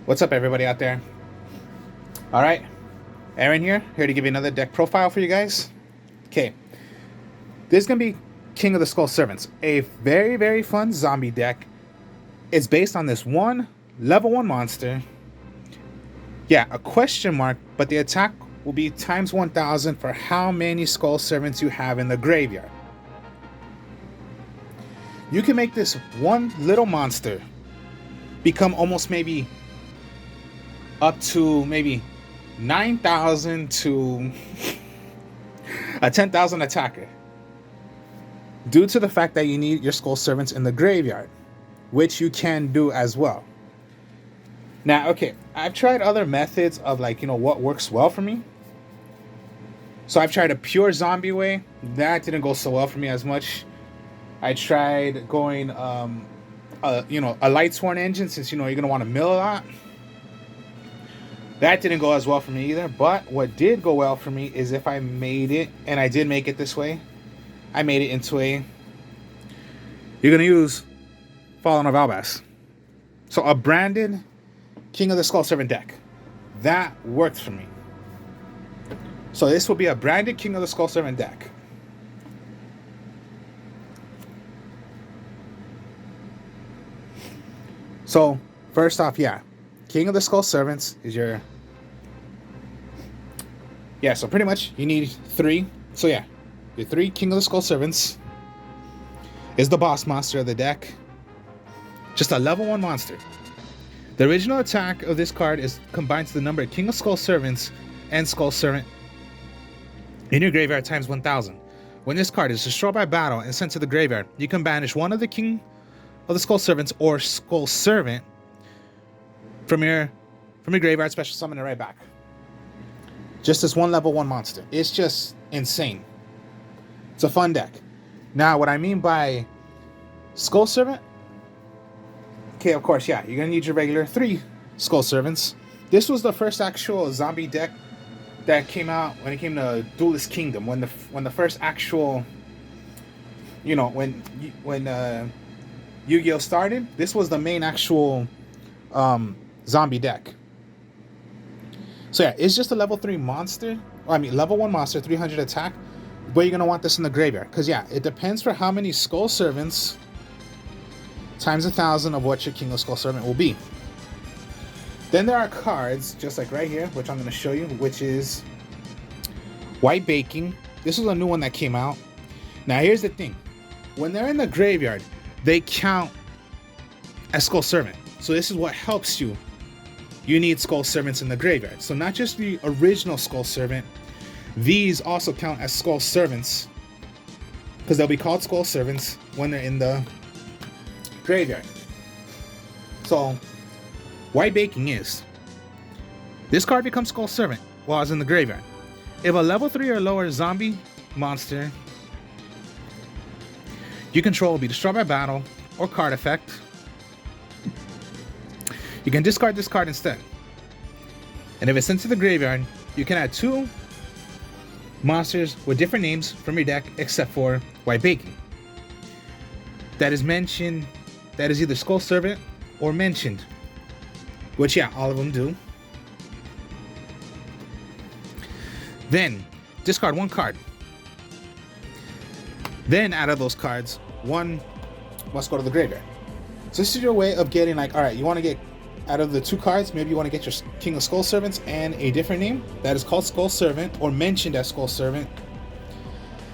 What's up, everybody out there? All right, Aaron here to give you another deck profile for you guys. Okay, this is gonna be King of the Skull Servants, a very fun zombie deck. It's based on this one level 1 monster. Yeah, a question mark, but the attack will be times 1000 for how many Skull Servants you have in the graveyard. You can make this one little monster become almost maybe up to maybe 9,000 to a 10,000 attacker, due to the fact that you need your Skull Servants in the graveyard, which you can do as well. Now, okay, I've tried other methods of what works well for me. So I've tried a pure zombie way. That didn't go so well for me as much. I tried going a Lightsworn engine, since you're gonna want to mill a lot. That didn't go as well for me either. But what did go well for me is if I made it, and I did make it this way, I made it into you're gonna use Fallen of Albas. So a branded King of the Skull Servant deck. That worked for me. So this will be a branded King of the Skull Servant deck. So first off, King of the Skull Servants is your... so pretty much you need 3. So your 3 King of the Skull Servants is the boss monster of the deck. Just a level 1 monster. The original attack of this card combines the number of King of Skull Servants and Skull Servant in your graveyard times 1000. When this card is destroyed by battle and sent to the graveyard, you can banish one of the King of the Skull Servants or Skull Servant from your graveyard, special summon it right back. Just this one level 1 monster. It's just insane. It's a fun deck. Now, what I mean by Skull Servant, okay, of course, you're gonna need your regular 3 Skull Servants. This was the first actual zombie deck that came out when it came to Duelist Kingdom. When the first actual, when Yu-Gi-Oh started, this was the main actual zombie deck. So it's just a level 3 monster. Level 1 monster, 300 attack. But you're gonna want this in the graveyard, because it depends for how many Skull Servants times 1000 of what your King of Skull Servant will be. Then there are cards, just like right here, which I'm going to show you, which is White Baking. This is a new one that came out. Now, here's the thing. When they're in the graveyard, they count as Skull Servant. So this is what helps you. You need Skull Servants in the graveyard. So not just the original Skull Servant, these also count as Skull Servants, because they'll be called Skull Servants when they're in the graveyard. So White Baking is, this card becomes Skull Servant while it's in the graveyard. If a level 3 or lower zombie monster you control will be destroyed by battle or card effect, you can discard this card instead. And if it's sent to the graveyard, you can add 2 monsters with different names from your deck except for White Baking. That is mentioned, that is either Skull Servant or mentioned. Which, all of them do. Then, discard 1 card. Then, out of those cards, 1 must go to the graveyard. So this is your way of getting, alright, you want to get, out of the 2 cards, maybe you want to get your King of Skull Servants and a different name that is called Skull Servant, or mentioned as Skull Servant,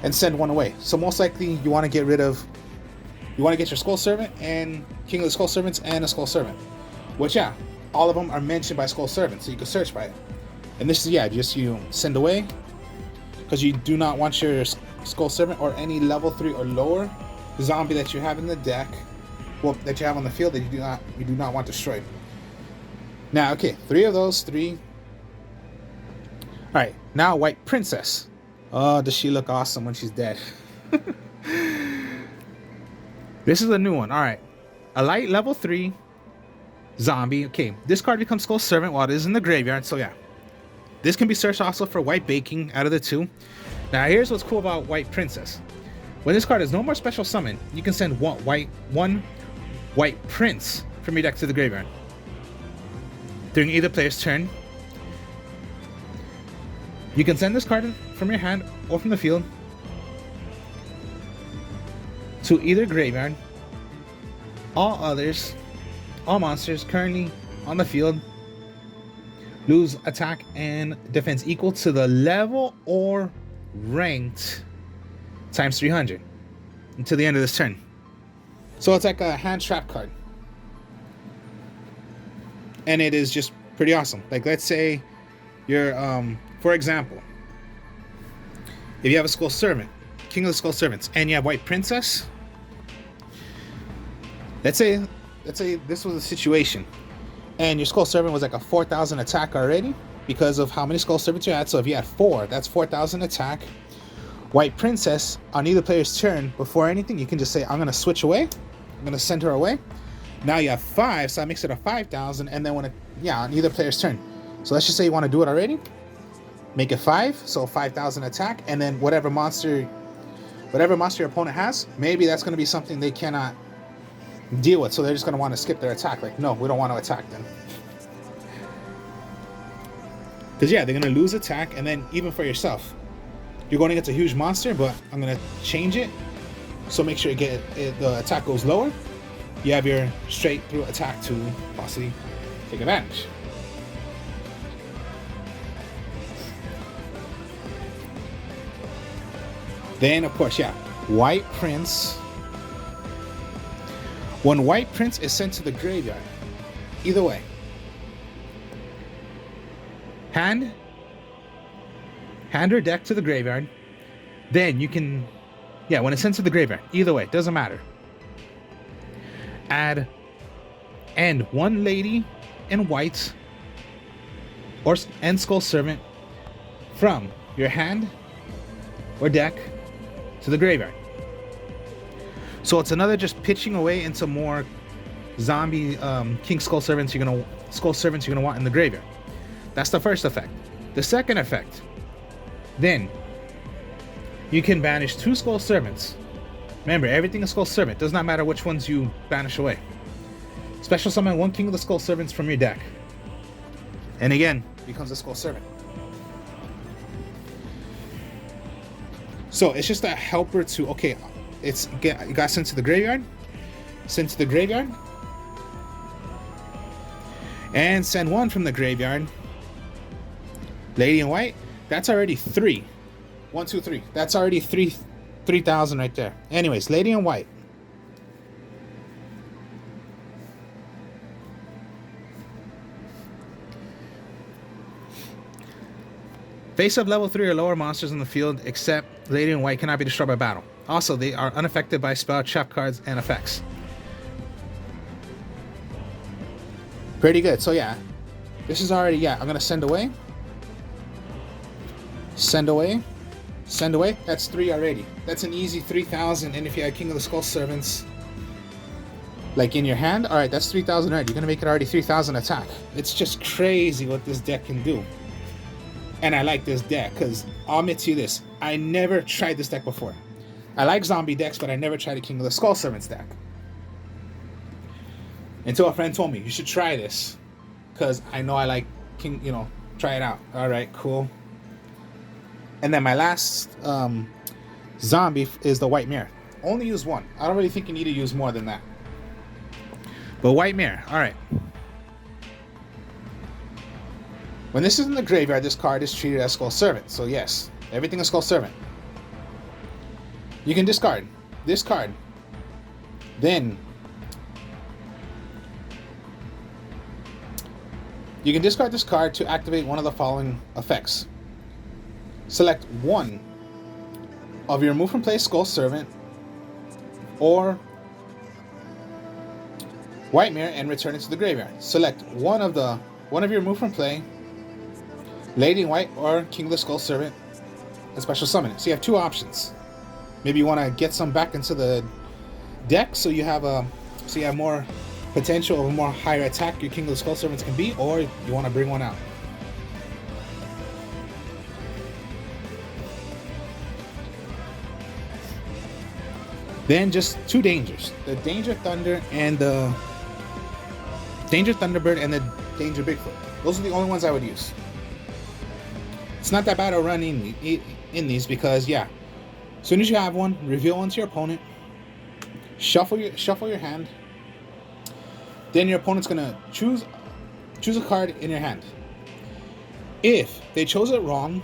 and send 1 away. So most likely, you want to get your Skull Servant and King of the Skull Servants and a Skull Servant. Which, all of them are mentioned by Skull Servant, so you can search by it. And this is, just you send away, because you do not want your Skull Servant or any level 3 or lower zombie that you have in the deck, that you have on the field, that you do not want destroyed. Now, okay, 3 of those, 3. Alright, now White Princess. Oh, does she look awesome when she's dead. This is a new one. Alright, a light level 3 zombie. Okay, this card becomes Skull Servant while it is in the graveyard. So this can be searched also for White Baking out of the 2. Now here's what's cool about White Princess. When this card is no more special summon, you can send one white prince from your deck to the graveyard. During either player's turn, you can send this card from your hand or from the field to either graveyard. All monsters currently on the field lose attack and defense equal to the level or ranked times 300 until the end of this turn. So it's like a hand trap card. And it is just pretty awesome. Like, let's say you're, for example, if you have a Skull Servant, King of the Skull Servants, and you have White Princess, let's say this was a situation, and your Skull Servant was like a 4,000 attack already because of how many Skull Servants you had. So if you had 4, that's 4,000 attack. White Princess, on either player's turn, before anything, you can just say, I'm going to switch away. I'm going to send her away. Now you have 5, so that makes it a 5,000, and then on either player's turn. So let's just say you want to do it already. Make it 5, so 5,000 attack, and then whatever monster your opponent has, maybe that's going to be something they cannot deal with, so they're just going to want to skip their attack. Like, no, we don't want to attack them. Because, yeah, they're going to lose attack, and then even for yourself, you're going against a huge monster, but I'm going to change it, so make sure the attack goes lower. You have your straight through attack to possibly take advantage. Then, of course, White Prince. When White Prince is sent to the graveyard, either way, hand or deck to the graveyard, then you can, when it's sent to the graveyard, either way, doesn't matter. Add one lady in white and Skull Servant from your hand or deck to the graveyard. So it's another just pitching away into more zombie King Skull Servants you're gonna want in the graveyard. That's the first effect. The second effect, then you can banish 2 Skull Servants. Remember, everything is Skull Servant. Does not matter which ones you banish away. Special summon 1 King of the Skull Servants from your deck, and again becomes a Skull Servant. So it's just a helper to, okay, it got sent to the graveyard, and send 1 from the graveyard. Lady in white, that's already 3. 1, 2, 3. That's already 3,000 right there. Anyways, Lady in white. Face up level 3 or lower monsters in the field, except Lady in white, cannot be destroyed by battle. Also, they are unaffected by spell, trap cards, and effects. Pretty good. So this is already, I'm gonna send away. Send away. That's 3 already. That's an easy 3,000. And if you had King of the Skull Servants like in your hand, all right, that's 3,000 already. You're gonna make it already 3,000 attack. It's just crazy what this deck can do. And I like this deck because I'll admit to you this: I never tried this deck before. I like zombie decks, but I never tried a King of the Skull Servants deck until a friend told me you should try this because I know I like King. Try it out. All right, cool. And then my last zombie is the White Mirror. Only use 1. I don't really think you need to use more than that. But White Mirror, all right. When this is in the graveyard, this card is treated as Skull Servant. So yes, everything is Skull Servant. You can discard this card. Then you can discard this card to activate one of the following effects. Select 1 of your remove from play Skull Servant or White Mirror and return it to the graveyard. Select one of your remove from play Lady in White or King of the Skull Servant and special summon it. So you have 2 options. Maybe you want to get some back into the deck so you have more potential of a more higher attack your King of the Skull Servants can be, or you want to bring one out. Then just two dangers: the Danger Thunder and the Danger Thunderbird and the Danger Bigfoot. Those are the only ones I would use. It's not that bad of running in these because yeah, as soon as you have one, reveal one to your opponent. Shuffle your hand. Then your opponent's gonna choose a card in your hand. If they chose it wrong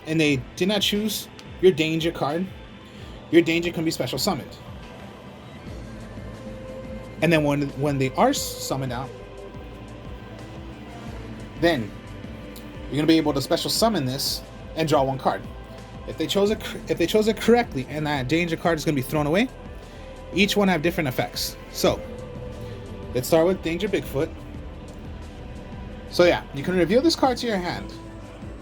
and they did not choose your danger card, your danger can be special summoned. And then when they are summoned out, then you're gonna be able to special summon this and draw one card. If they chose it correctly and that danger card is gonna be thrown away, each one have different effects. So let's start with Danger Bigfoot. So yeah, you can reveal this card to your hand.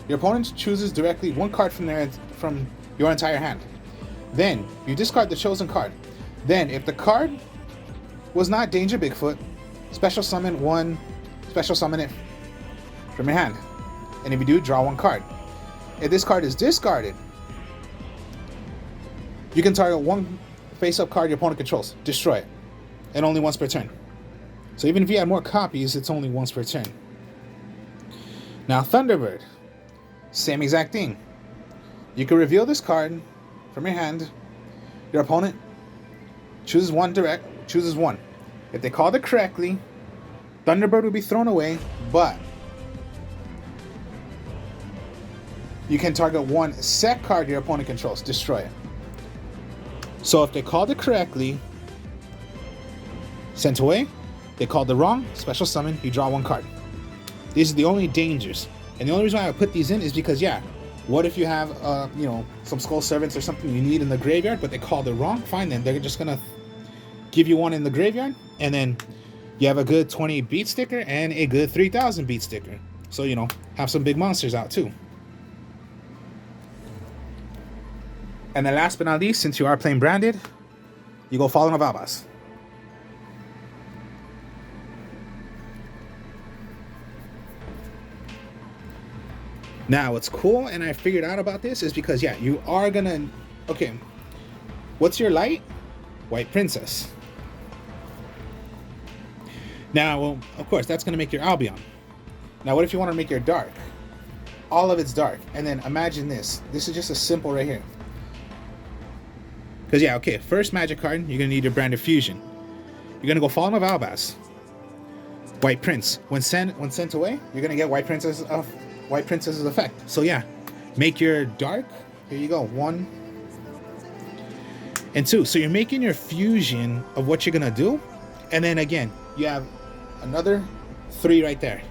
Your opponent chooses directly one card from your entire hand. Then you discard the chosen card. Then if the card was not Danger Bigfoot, special summon it from your hand. And if you do, draw one card. If this card is discarded, you can target one face-up card your opponent controls, destroy it, and only once per turn. So even if you had more copies, it's only once per turn. Now Thunderbird, same exact thing. You can reveal this card from your hand. Your opponent chooses one. If they called it correctly, Thunderbird will be thrown away, but you can target one set card your opponent controls, destroy it. So if they called it correctly, sent away. They called it wrong, special summon, you draw one card. These are the only dangers. And the only reason why I put these in is because, yeah, what if you have, some Skull Servants or something you need in the graveyard, but they called it wrong? Fine, then they're just gonna give you one in the graveyard, and then you have a good 20 beat sticker and a good 3,000 beat sticker. So, have some big monsters out too. And then last but not least, since you are playing branded, you go Fallen of Albaz. Now, what's cool, and I figured out about this, is because, yeah, you are gonna... Okay, what's your light? White Princess. Now, well, of course, that's gonna make your Albion. Now, what if you want to make your dark? All of it's dark. And then imagine this. This is just a simple right here. Because, yeah, okay, first magic card, you're gonna need your Branded Fusion. You're gonna go Fallen of Albaz. White Prince. When sent away, you're gonna get White Princess's effect. So yeah, make your dark. Here you go, 1 and 2. So you're making your fusion of what you're gonna do, and then again, you have another 3 right there.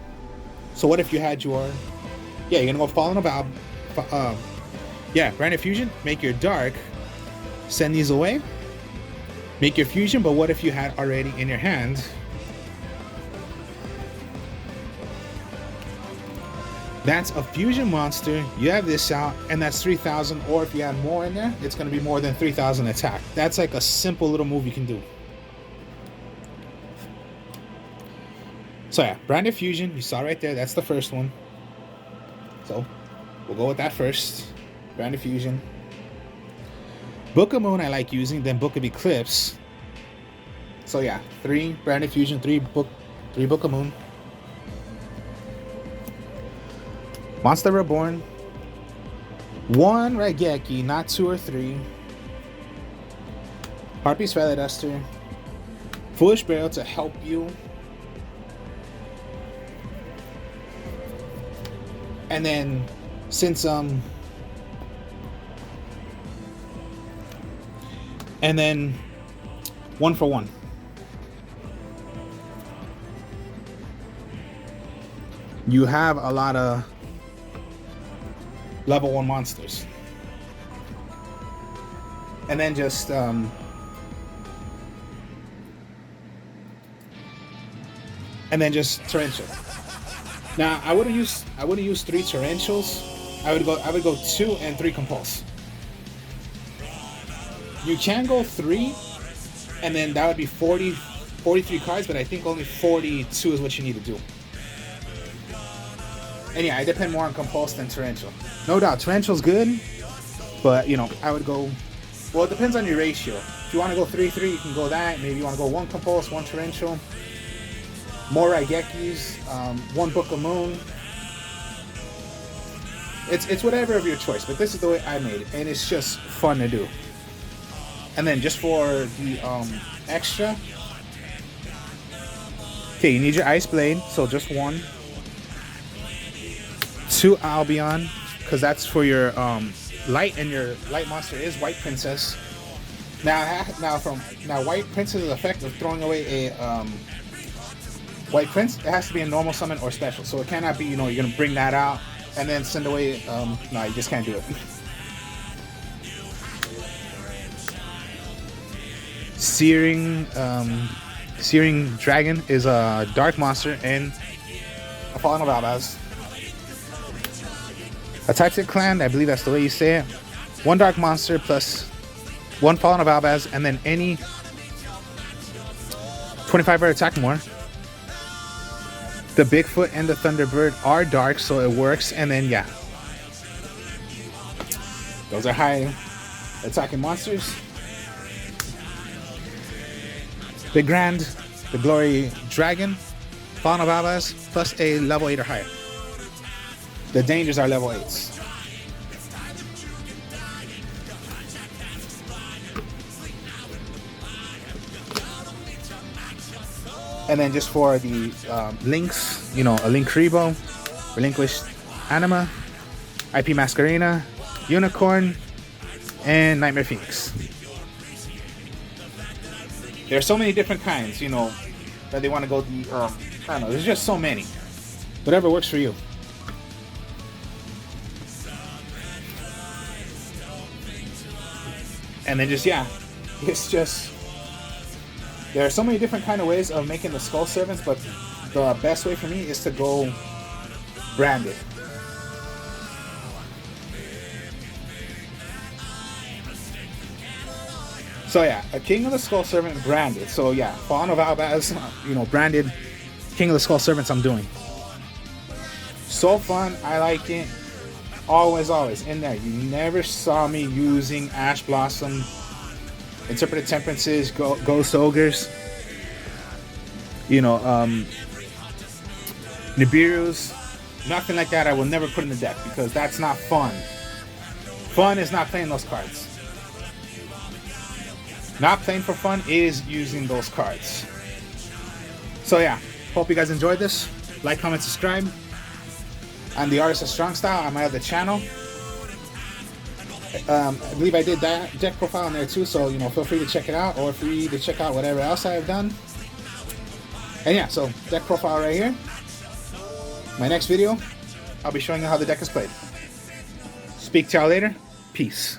So what if you had your, yeah, you're gonna go Fallen of Albaz. Yeah, Branded Fusion. Make your dark. Send these away. Make your fusion. But what if you had already in your hand? That's a fusion monster. You have this out, and that's 3,000. Or if you add more in there, it's going to be more than 3,000 attack. That's like a simple little move you can do. So yeah, Branded Fusion, you saw right there. That's the first one. So we'll go with that first. Branded Fusion. Book of Moon I like using, then Book of Eclipse. So yeah, 3 Branded Fusion, 3 Book of Moon. Monster Reborn. 1 Raigeki, not 2 or 3. Harpy's Feather Duster. Foolish Burial to help you. And then, since and then 1 for 1. You have a lot of level 1 monsters. And then just and then just torrential. Now I wouldn't use 3 torrentials. I would go 2 and 3 compulse. You can go 3, and then that would be 43 cards, but I think only 42 is what you need to do. And yeah, I depend more on compulse than torrential. No doubt, torrential's good, but I would go Well, it depends on your ratio. If you want to go 3-3, you can go that. Maybe you want to go 1 Compulse, 1 Torrential, more Raigekis, 1 Book of Moon. It's whatever of your choice, but this is the way I made it, and it's just fun to do. And then just for the extra, okay, you need your Ice Blade, so just 1. 2 Albion, because that's for your light, and your light monster is White Princess. Now White Princess's effect of throwing away a White Prince, it has to be a normal summon or special, so it cannot be, you know, you're gonna bring that out and then send away. No, you just can't do it. Searing Dragon is a dark monster and a Fallen of Albaz. A Toxic Clan, I believe that's the way you say it. 1 dark monster plus 1 Fallen of Albaz, and then any 25 or attack more. The Bigfoot and the Thunderbird are dark, so it works. And then yeah, those are high attacking monsters. The Grand, the Glory Dragon, Fallen of Albaz, plus a level 8 or higher. The dangers are level 8s. And then just for the links, you know, a Linkuriboh, Relinquished Anima, IP Masquerena, Unicorn, and Nightmare Phoenix. There are so many different kinds, you know, that they want to go the, I don't know, there's just so many. Whatever works for you. And then just, yeah, it's just, there are so many different kind of ways of making the Skull Servants, but the best way for me is to go branded. So yeah, a King of the Skull Servant branded. So yeah, Fallen of Albaz, you know, branded King of the Skull Servants I'm doing. So fun, I like it. Always in there. You never saw me using Ash Blossom, Interpreted Temperances, Ghost Ogres, you know, Nibiru's, nothing like that. I will never put in the deck because that's not fun. Fun is not playing those cards. Not playing for fun is using those cards. So yeah, hope you guys enjoyed this. Like, comment, subscribe. I'm the Artist of Strong Style on my other channel. I believe I did that deck profile on there too, so you know, feel free to check it out, or free to check out whatever else I have done. And yeah, so deck profile right here. My next video, I'll be showing you how the deck is played. Speak to y'all later. Peace.